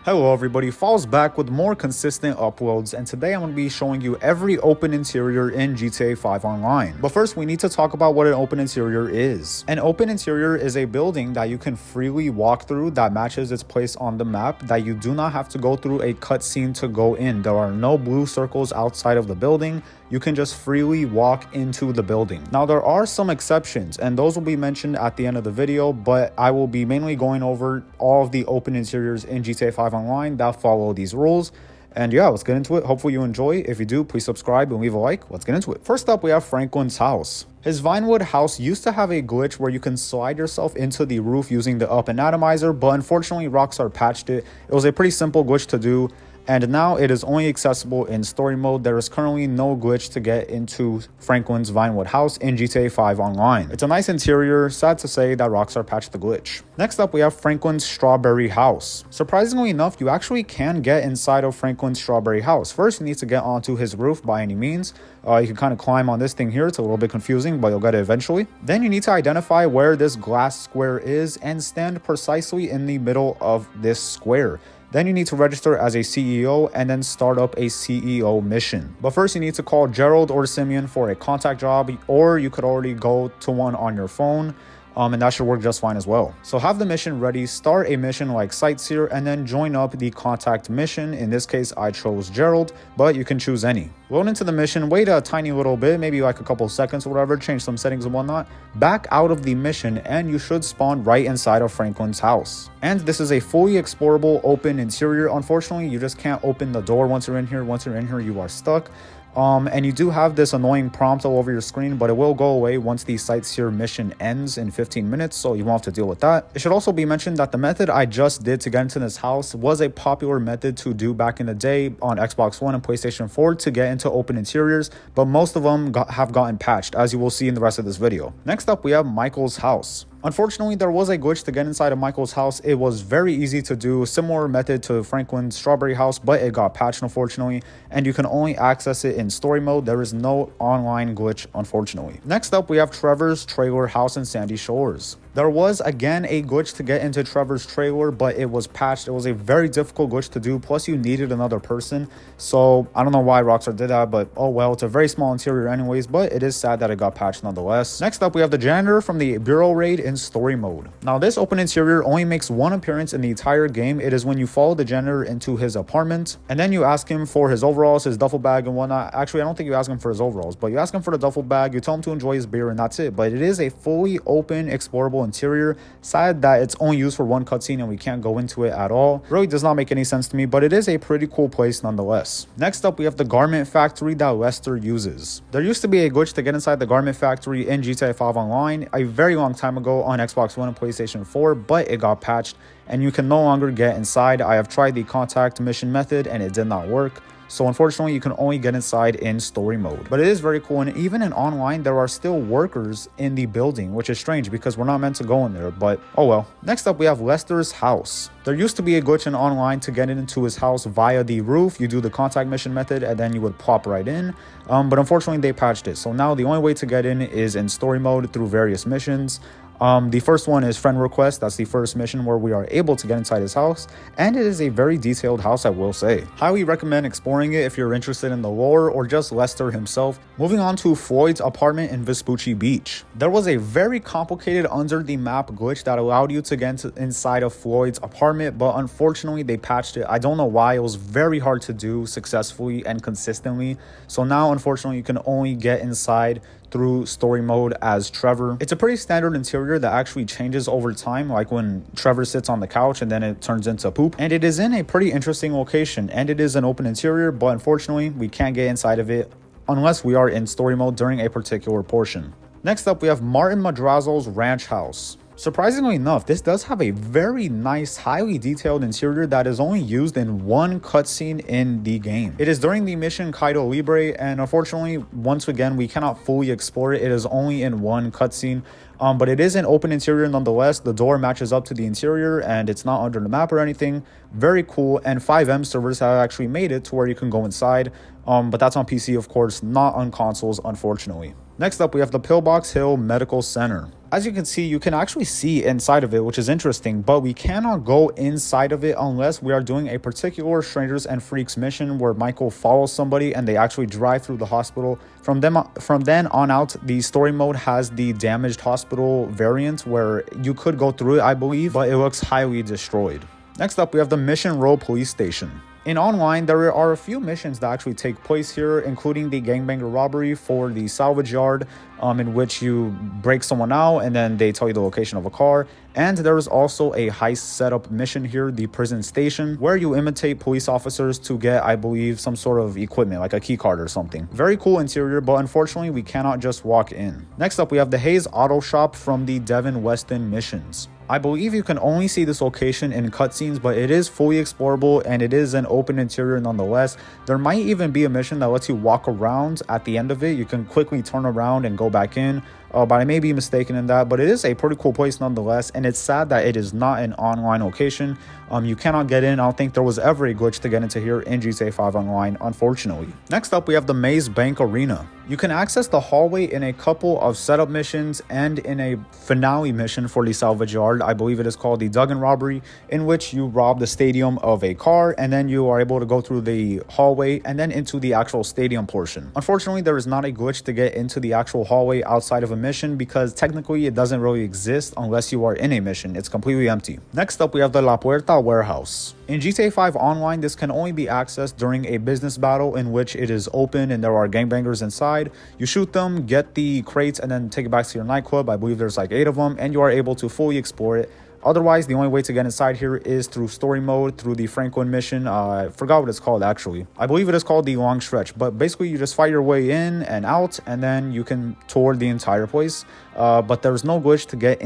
Hello everybody, Falls back with more consistent uploads, and today I'm going to be showing you every open interior in GTA 5 Online. But first we need to talk about what an open interior is. An open interior is a building that you can freely walk through that matches its place on the map, that you do not have to go through a cutscene to go in. There are no blue circles outside of the building. You can just freely walk into the building. Now there are some exceptions, and those will be mentioned at the end of the video, but I will be mainly going over all of the open interiors in GTA 5 Online that follow these rules. And yeah, let's get into it. Hopefully you enjoy. If you do, please subscribe and leave a like. Let's get into it. First up, we have Franklin's house. His Vinewood house used to have a glitch where you can slide yourself into the roof using the up and atomizer, but unfortunately Rockstar patched it. It was a pretty simple glitch to do, and now it is only accessible in story mode. There is currently no glitch to get into Franklin's Vinewood house in GTA 5 Online. It's a nice interior. Sad to say that Rockstar patched the glitch. Next up, we have Franklin's Strawberry house. Surprisingly enough, you actually can get inside of Franklin's Strawberry house. First, you need to get onto his roof by any means. You can kind of climb on this thing here. It's a little bit confusing, but you'll get it eventually. Then you need to identify where this glass square is and stand precisely in the middle of this square. Then you need to register as a CEO and then start up a CEO mission. But first you need to call Gerald or Simeon for a contact job, or you could already go to one on your phone. And that should work just fine as well. So have the mission ready, start a mission like Sightseer, and then join up the contact mission. In this case, I chose Gerald, but you can choose any. Load into the mission, wait a tiny little bit, maybe like a couple seconds or whatever, change some settings and whatnot, back out of the mission, and you should spawn right inside of Franklin's house. And this is a fully explorable open interior. Unfortunately, you just can't open the door once you're in here. Once you're in here, you are stuck. And you do have this annoying prompt all over your screen, but it will go away once the Sightseer mission ends in 15 minutes, so you won't have to deal with that. It should also be mentioned that the method I just did to get into this house was a popular method to do back in the day on Xbox One and PlayStation 4 to get into open interiors, but most of them have gotten patched, as you will see in the rest of this video. Next up, we have Michael's house. Unfortunately, there was a glitch to get inside of Michael's house. It was very easy to do, similar method to Franklin's Strawberry house, but it got patched unfortunately, and you can only access it in story mode. There is no online glitch, unfortunately. Next up, we have Trevor's trailer house in Sandy Shores. There was again a glitch to get into Trevor's trailer, but it was patched. It was a very difficult glitch to do, plus you needed another person. So I don't know why Rockstar did that, but oh well. It's a very small interior anyways, but it is sad that it got patched nonetheless. Next up, we have the janitor from the Bureau raid in story mode. Now this open interior only makes one appearance in the entire game. It is when you follow the janitor into his apartment, and then you ask him for his overalls, his duffel bag and whatnot. Actually, I don't think you ask him for his overalls, but you ask him for the duffel bag, you tell him to enjoy his beer, and that's it. But it is a fully open, explorable interior. Sad that it's only used for one cutscene and we can't go into it at all. Really does not make any sense to me, but it is a pretty cool place nonetheless. Next up, we have the garment factory that Lester uses. There used to be a glitch to get inside the garment factory in GTA 5 Online a very long time ago on Xbox One and PlayStation 4, but it got patched and you can no longer get inside. I have tried the contact mission method and it did not work. So unfortunately, you can only get inside in story mode. But it is very cool, and even in online, there are still workers in the building, which is strange because we're not meant to go in there, but oh well. Next up, we have Lester's house. There used to be a glitch in online to get into his house via the roof. You do the contact mission method, and then you would plop right in. But unfortunately, they patched it. So now the only way to get in is in story mode through various missions. The first one is friend request. That's the first mission where we are able to get inside his house, and it is a very detailed house, I will say. Highly recommend exploring it if you're interested in the lore or just Lester himself. Moving on to Floyd's apartment in Vespucci Beach. There was a very complicated under the map glitch that allowed you to get inside of Floyd's apartment, but unfortunately they patched it. I don't know why. It was very hard to do successfully and consistently. So now unfortunately you can only get inside through story mode as Trevor. It's a pretty standard interior that actually changes over time, like when Trevor sits on the couch and then it turns into poop. And it is in a pretty interesting location, and it is an open interior, but unfortunately we can't get inside of it unless we are in story mode during a particular portion. Next up, we have Martin Madrazo's ranch house. Surprisingly enough, this does have a very nice, highly detailed interior that is only used in one cutscene in the game. It is during the mission Kaido Libre, and unfortunately, once again, we cannot fully explore it. It is only in one cutscene, but it is an open interior nonetheless. The door matches up to the interior, and it's not under the map or anything. Very cool, and 5M servers have actually made it to where you can go inside, but that's on PC, of course, not on consoles, unfortunately. Next up, we have the Pillbox Hill Medical Center. As you can see, you can actually see inside of it, which is interesting, but we cannot go inside of it unless we are doing a particular Strangers and Freaks mission where Michael follows somebody and they actually drive through the hospital. From then on out, the story mode has the damaged hospital variant where you could go through it, I believe, but it looks highly destroyed. Next up, we have the Mission Row Police Station. In online, there are a few missions that actually take place here, including the gangbanger robbery for the salvage yard, in which you break someone out and then they tell you the location of a car. And there is also a heist setup mission here, the prison station, where you imitate police officers to get, I believe, some sort of equipment, like a key card or something. Very cool interior, but unfortunately, we cannot just walk in. Next up, we have the Hayes Auto Shop from the Devin Weston missions. I believe you can only see this location in cutscenes, but it is fully explorable and it is an open interior nonetheless. There might even be a mission that lets you walk around at the end of it. You can quickly turn around and go back in, but I may be mistaken in that. But it is a pretty cool place nonetheless, and it's sad that it is not an online location. You cannot get in. I don't think there was ever a glitch to get into here in GTA 5 Online, unfortunately. Next up, we have the Maze Bank Arena. You can access the hallway in a couple of setup missions and in a finale mission for the salvage yard. I believe it is called the Duggan robbery, in which you rob the stadium of a car and then you are able to go through the hallway and then into the actual stadium portion. Unfortunately, there is not a glitch to get into the actual hallway outside of a mission because technically it doesn't really exist unless you are in a mission. It's completely empty. Next up, we have the La Puerta warehouse. In GTA 5 Online, this can only be accessed during a business battle in which it is open and there are gangbangers inside. You shoot them, get the crates, and then take it back to your nightclub. I believe there's like 8 of them, and you are able to fully explore it. Otherwise, the only way to get inside here is through story mode, through the Franklin mission. I forgot what it's called, actually. I believe it is called the Long Stretch, but basically you just fight your way in and out, and then you can tour the entire place. But there's no glitch to get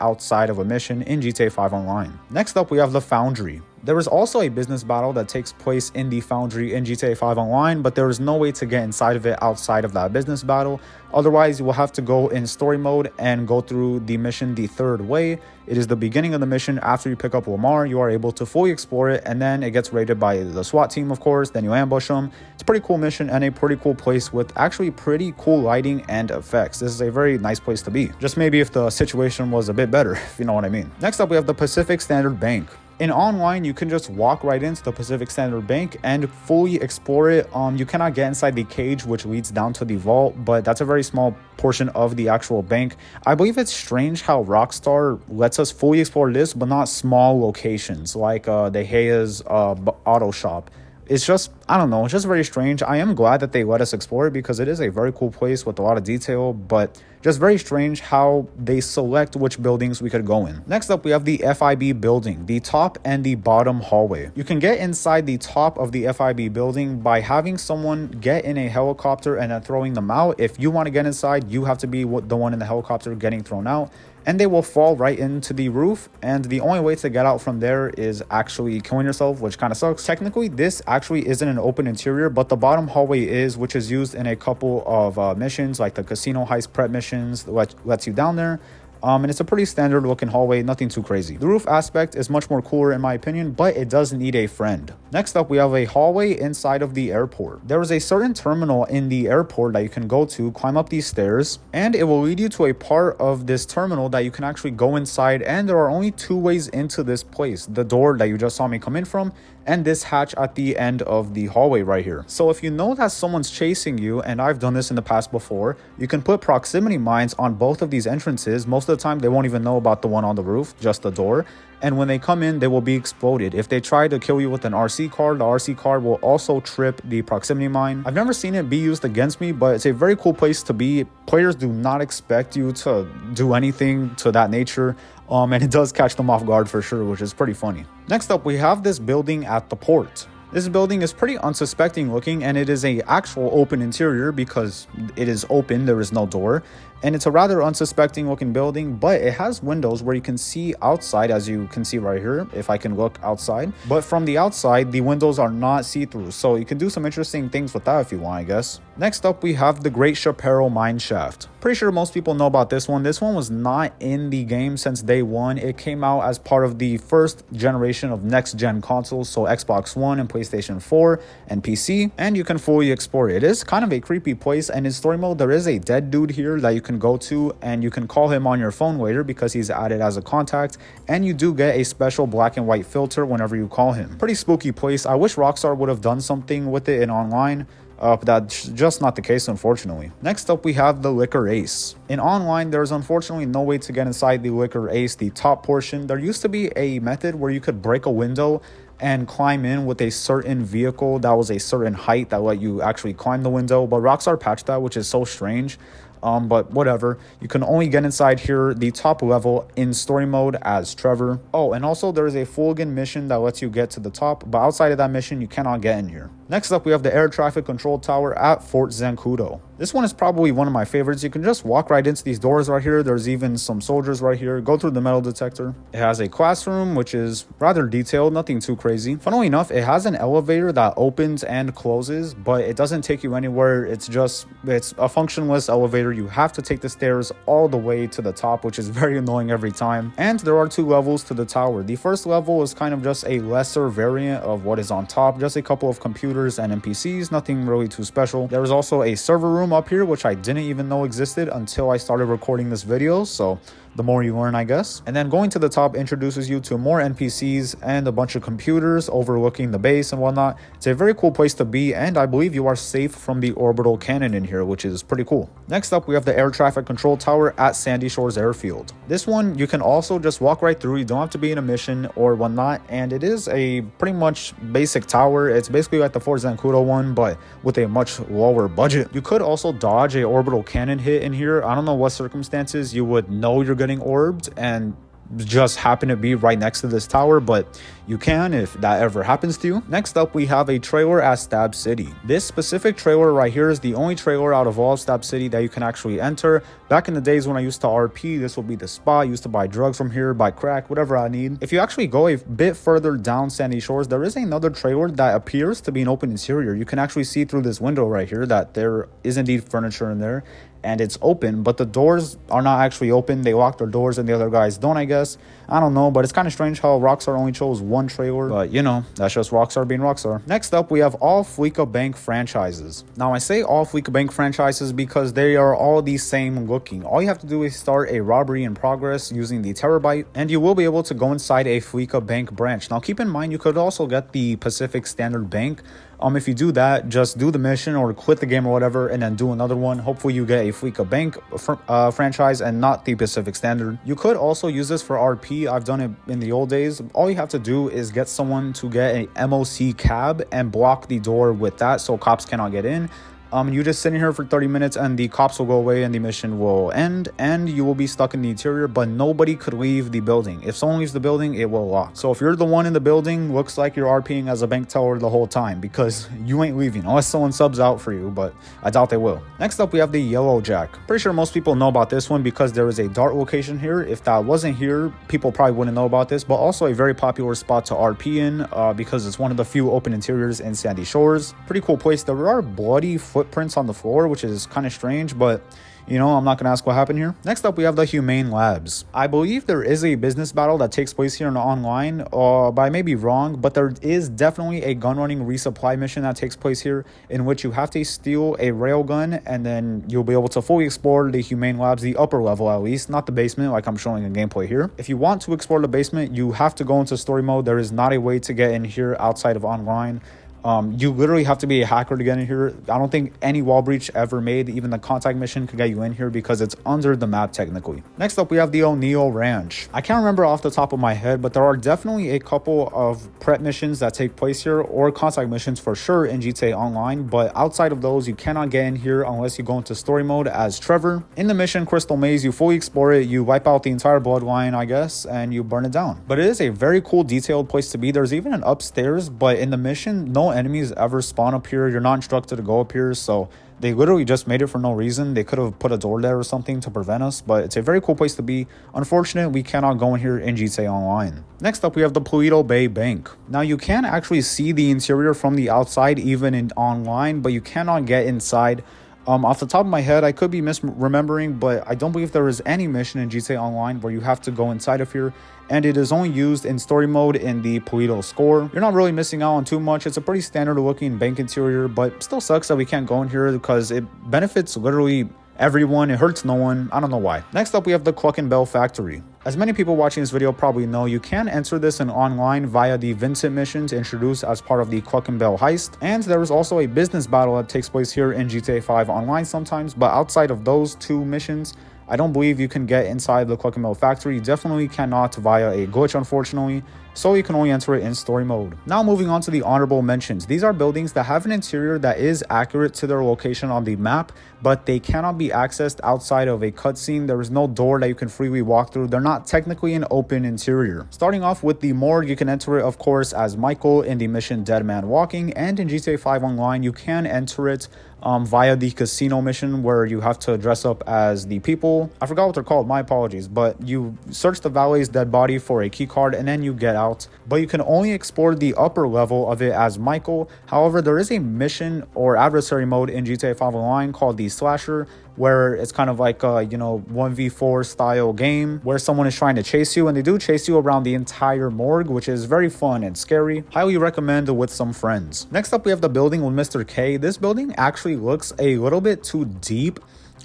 outside of a mission in GTA 5 Online. Next up, we have the Foundry. There is also a business battle that takes place in the Foundry in GTA 5 Online, but there is no way to get inside of it outside of that business battle. Otherwise, you will have to go in story mode and go through the mission the third way. It is the beginning of the mission. After you pick up Lamar, you are able to fully explore it, and then it gets raided by the SWAT team, of course. Then you ambush them. It's a pretty cool mission and a pretty cool place with actually pretty cool lighting and effects. This is a very nice place to be. Just maybe if the situation was a bit better, if you know what I mean. Next up, we have the Pacific Standard Bank. In online, you can just walk right into the Pacific Standard Bank and fully explore it. You cannot get inside the cage, which leads down to the vault, but that's a very small portion of the actual bank. I believe it's strange how Rockstar lets us fully explore this, but not small locations like the Hayes Auto Shop. It's just, I don't know, it's just very strange. I am glad that they let us explore it because it is a very cool place with a lot of detail, but just very strange how they select which buildings we could go in. Next up, we have the FIB building, the top and the bottom hallway. You can get inside the top of the FIB building by having someone get in a helicopter and then throwing them out. If you want to get inside, you have to be the one in the helicopter getting thrown out, and they will fall right into the roof, and the only way to get out from there is actually killing yourself, which kind of sucks. Technically, this actually isn't an open interior, but the bottom hallway is, which is used in a couple of missions, like the casino heist prep missions that lets you down there. And it's a pretty standard looking hallway, nothing too crazy. The roof aspect is much more cooler in my opinion, but it does need a friend. Next up, we have a hallway inside of the airport. There is a certain terminal in the airport that you can go to, climb up these stairs, and it will lead you to a part of this terminal that you can actually go inside, and there are only 2 ways into this place. The door that you just saw me come in from, and this hatch at the end of the hallway right here. So if you know that someone's chasing you, and I've done this in the past before, you can put proximity mines on both of these entrances. Most of the time, they won't even know about the one on the roof, just the door. And when they come in, they will be exploded. If they try to kill you with an RC card, the RC card will also trip the proximity mine. I've never seen it be used against me, but it's a very cool place to be. Players do not expect you to do anything to that nature. And it does catch them off guard for sure, which is pretty funny. Next up, we have this building at the port. This building is pretty unsuspecting looking, and it is a actual open interior because it is open, there is no door. And it's a rather unsuspecting looking building, but it has windows where you can see outside, as you can see right here, if I can look outside. But from the outside, the windows are not see-through, so you can do some interesting things with that if you want, I guess. Next up, we have the Great Chaparral Mine Shaft. Pretty sure most people know about this one. This one was not in the game since day one. It came out as part of the first generation of next-gen consoles, so Xbox One and PlayStation 4 and PC, and you can fully explore it. It is kind of a creepy place, and in story mode, there is a dead dude here that you can go to, and you can call him on your phone later because he's added as a contact, and you do get a special black and white filter whenever you call him. Pretty spooky place. I wish Rockstar would have done something with it in online. But that's just not the case, unfortunately. Next up, we have the Liquor Ace. In online, there's unfortunately no way to get inside the Liquor Ace, the top portion. There used to be a method where you could break a window and climb in with a certain vehicle that was a certain height that let you actually climb the window, but Rockstar patched that, which is so strange. But whatever, you can only get inside here the top level in story mode as Trevor. Oh, and also there is a Fulgen mission that lets you get to the top, but outside of that mission you cannot get in here. Next up, we have the air traffic control tower at Fort Zancudo. This one is probably one of my favorites. You can just walk right into these doors right here. There's even some soldiers right here. Go through the metal detector. It has a classroom, which is rather detailed, nothing too crazy. Funnily enough, it has an elevator that opens and closes, but it doesn't take you anywhere. It's a functionless elevator. You have to take the stairs all the way to the top, which is very annoying every time. And there are 2 levels to the tower. The first level is kind of just a lesser variant of what is on top, just a couple of computers and NPCs, nothing really too special. There is also a server room up here, which I didn't even know existed until I started recording this video, so the more you learn, I guess. And then going to the top introduces you to more NPCs and a bunch of computers overlooking the base and whatnot. It's a very cool place to be, and I believe you are safe from the orbital cannon in here, which is pretty cool. Next up, we have the air traffic control tower at Sandy Shores Airfield. This one, you can also just walk right through. You don't have to be in a mission or whatnot, and it is a pretty much basic tower. It's basically like the Fort Zancudo one, but with a much lower budget. You could also dodge a orbital cannon hit in here. I don't know what circumstances you would know you're getting orbed and just happen to be right next to this tower, but you can if that ever happens to you. Next up, we have a trailer at Stab City. This specific trailer right here is the only trailer out of all of Stab City that you can actually enter. Back in the days when I used to RP, this will be the spot. I used to buy drugs from here, buy crack, whatever I need. If you actually go a bit further down Sandy Shores, there is another trailer that appears to be an open interior. You can actually see through this window right here that there is indeed furniture in there, and it's open, but the doors are not actually open. They lock their doors and the other guys don't, I guess. I don't know, but it's kind of strange how Rockstar only chose one trailer, but you know, that's just Rockstar being Rockstar. Next up, we have all Fleeca Bank franchises. Now, I say all Fleeca Bank franchises because they are all the same looking. All you have to do is start a robbery in progress using the Terabyte, and you will be able to go inside a Fleeca Bank branch. Now, keep in mind, you could also get the Pacific Standard Bank. If you do that, just do the mission or quit the game or whatever, and then do another one. Hopefully you get a Fleeca Bank franchise and not the Pacific Standard. You could also use this for RP. I've done it in the old days. All you have to do is get someone to get a MOC cab and block the door with that so cops cannot get in. You just sit in here for 30 minutes and the cops will go away and the mission will end and you will be stuck in the interior, but nobody could leave the building. If someone leaves the building, it will lock. So if you're the one in the building, looks like you're RPing as a bank teller the whole time because you ain't leaving unless someone subs out for you, but I doubt they will. Next up, we have the Yellow Jack. Pretty sure most people know about this one because there is a dart location here. If that wasn't here, people probably wouldn't know about this, but also a very popular spot to RP in because it's one of the few open interiors in Sandy Shores. Pretty cool place. There are bloody footprints on the floor, which is kind of strange, but you know, I'm not going to ask what happened here. Next up, we have the Humane Labs. I believe there is a business battle that takes place here in online, but I may be wrong, but there is definitely a gun running resupply mission that takes place here in which you have to steal a railgun and then you'll be able to fully explore the Humane Labs, the upper level at least, not the basement like I'm showing in gameplay here. If you want to explore the basement, you have to go into story mode. There is not a way to get in here outside of online. You literally have to be a hacker to get in here. I don't think any wall breach ever made, even the contact mission, could get you in here because it's under the map technically. Next up, we have the O'Neill Ranch. I can't remember off the top of my head, but there are definitely a couple of prep missions that take place here, or contact missions for sure in GTA Online, but outside of those, you cannot get in here unless you go into story mode as Trevor. In the mission Crystal Maze, you fully explore it, you wipe out the entire bloodline, I guess, and you burn it down. But it is a very cool, detailed place to be. There's even an upstairs, but in the mission, no enemies ever spawn up here. You're not instructed to go up here, so They literally just made it for no reason. They could have put a door there or something to prevent us, but it's a very cool place to be. Unfortunately, we cannot go in here in GTA Online. Next up, we have the Paleto Bay Bank. Now, you can actually see the interior from the outside, even in online, but you cannot get inside. Off the top of my head, I could be misremembering, but I don't believe there is any mission in GTA Online where you have to go inside of here, and it is only used in story mode in the Paleto score. You're not really missing out on too much. It's a pretty standard looking bank interior, but still sucks that we can't go in here because it benefits literally everyone. It hurts no one. I don't know why. Next up, we have the Cluck and Bell Factory. As many people watching this video probably know, you can enter this in online via the Vincent missions introduced as part of the Cluck and Bell heist, and there is also a business battle that takes place here in GTA 5 online sometimes, but outside of those two missions, I don't believe you can get inside the Cluck and Bell Factory. You definitely cannot via a glitch, unfortunately, so you can only enter it in story mode. Now moving on to the honorable mentions. These are buildings that have an interior that is accurate to their location on the map, but they cannot be accessed outside of a cutscene. There is no door that you can freely walk through. They're not technically an open interior. Starting off with the morgue, you can enter it, of course, as Michael in the mission Dead Man Walking, and in GTA 5 Online, you can enter it via the casino mission where you have to dress up as the people. I forgot what they're called, my apologies, but you search the valet's dead body for a key card and then you get out. But you can only explore the upper level of it as Michael. However, there is a mission or adversary mode in GTA 5 Online called the Slasher, where it's kind of like a 1v4 style game where someone is trying to chase you, and they do chase you around the entire morgue, which is very fun and scary. Highly recommend with some friends. Next up, we have the building with Mr. K. This building actually looks a little bit too deep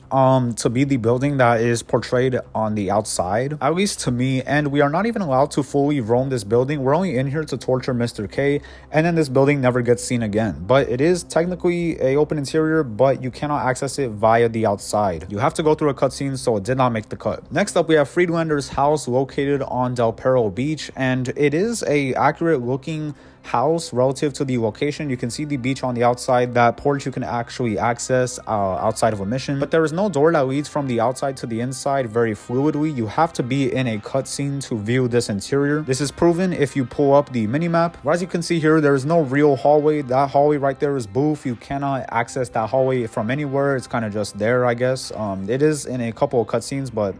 to be the building that is portrayed on the outside, at least to me, and we are not even allowed to fully roam this building. We're only in here to torture Mr. K, and then this building never gets seen again. But it is technically a open interior, but you cannot access it via the outside. You have to go through a cutscene, so it did not make the cut. Next up, we have Friedlander's house located on Del Perro Beach, and it is a accurate looking house relative to the location. You can see the beach on the outside. That porch you can actually access outside of a mission, but there is no door that leads from the outside to the inside very fluidly. You have to be in a cutscene to view this interior. This is proven if you pull up the minimap. As you can see here, there is no real hallway. That hallway right there is boof. You cannot access that hallway from anywhere. It's kind of just there, I guess. It is in a couple of cutscenes, but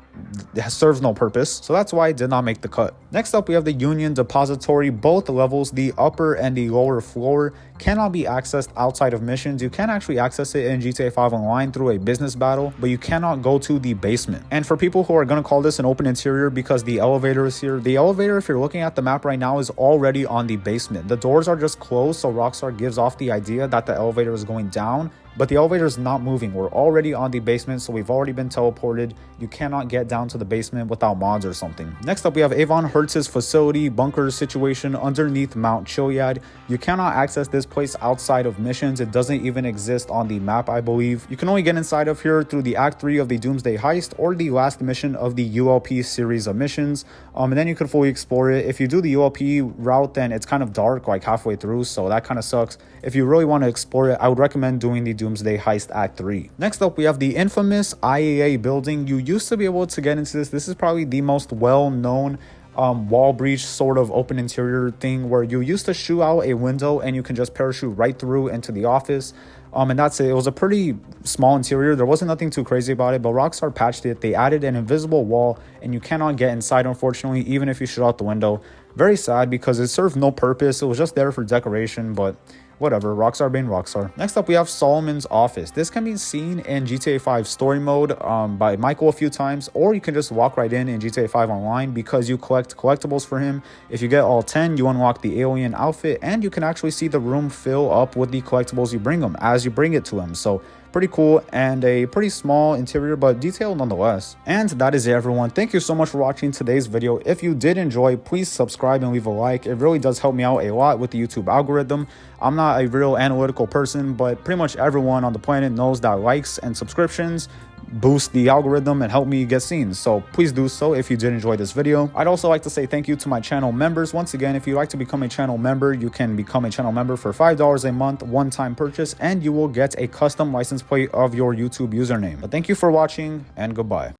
it serves no purpose, so that's why it did not make the cut. Next up, we have the Union Depository. Both levels, the upper and the lower floor, cannot be accessed outside of missions. You can actually access it in GTA 5 Online through a business battle, but you cannot go to the basement. And for people who are going to call this an open interior because the elevator is here, the elevator, if you're looking at the map right now, is already on the basement. The doors are just closed, so Rockstar gives off the idea that the elevator is going down, but the elevator is not moving. We're already on the basement, so we've already been teleported. You cannot get down to the basement without mods or something. Next up, we have Avon Hertz's facility bunker situation underneath Mount Chiliad. You cannot access this place outside of missions. It doesn't even exist on the map, I believe. You can only get inside of here through the Act 3 of the Doomsday Heist or the last mission of the ULP series of missions, and then you can fully explore it. If you do the ULP route, then it's kind of dark like halfway through, so that kind of sucks. If you really want to explore it, I would recommend doing the Doomsday Heist Act 3. Next up, we have the infamous IAA building. You used to be able to get into this. This is probably the most well-known wall breach sort of open interior thing where you used to shoot out a window and you can just parachute right through into the office. And that's it. It was a pretty small interior. There wasn't nothing too crazy about it, but Rockstar patched it. They added an invisible wall and you cannot get inside, unfortunately, even if you shoot out the window. Very sad because it served no purpose. It was just there for decoration, but whatever, Rockstar being Rockstar. Next up, we have Solomon's office. This can be seen in GTA 5 story mode by Michael a few times, or you can just walk right in GTA 5 Online because you collect collectibles for him. If you get all 10, you unlock the alien outfit, and you can actually see the room fill up with the collectibles you bring him as you bring it to him. So pretty cool and a pretty small interior, but detailed nonetheless. And that is it, everyone. Thank you so much for watching today's video. If you did enjoy, please subscribe and leave a like. It really does help me out a lot with the YouTube algorithm. I'm not a real analytical person, but pretty much everyone on the planet knows that likes and subscriptions boost the algorithm and help me get seen, so please do so if you did enjoy this video. I'd also like to say thank you to my channel members. Once again, if you'd like to become a channel member, you can become a channel member for $5 a month, one-time purchase, and you will get a custom license plate of your YouTube username. But thank you for watching, and goodbye.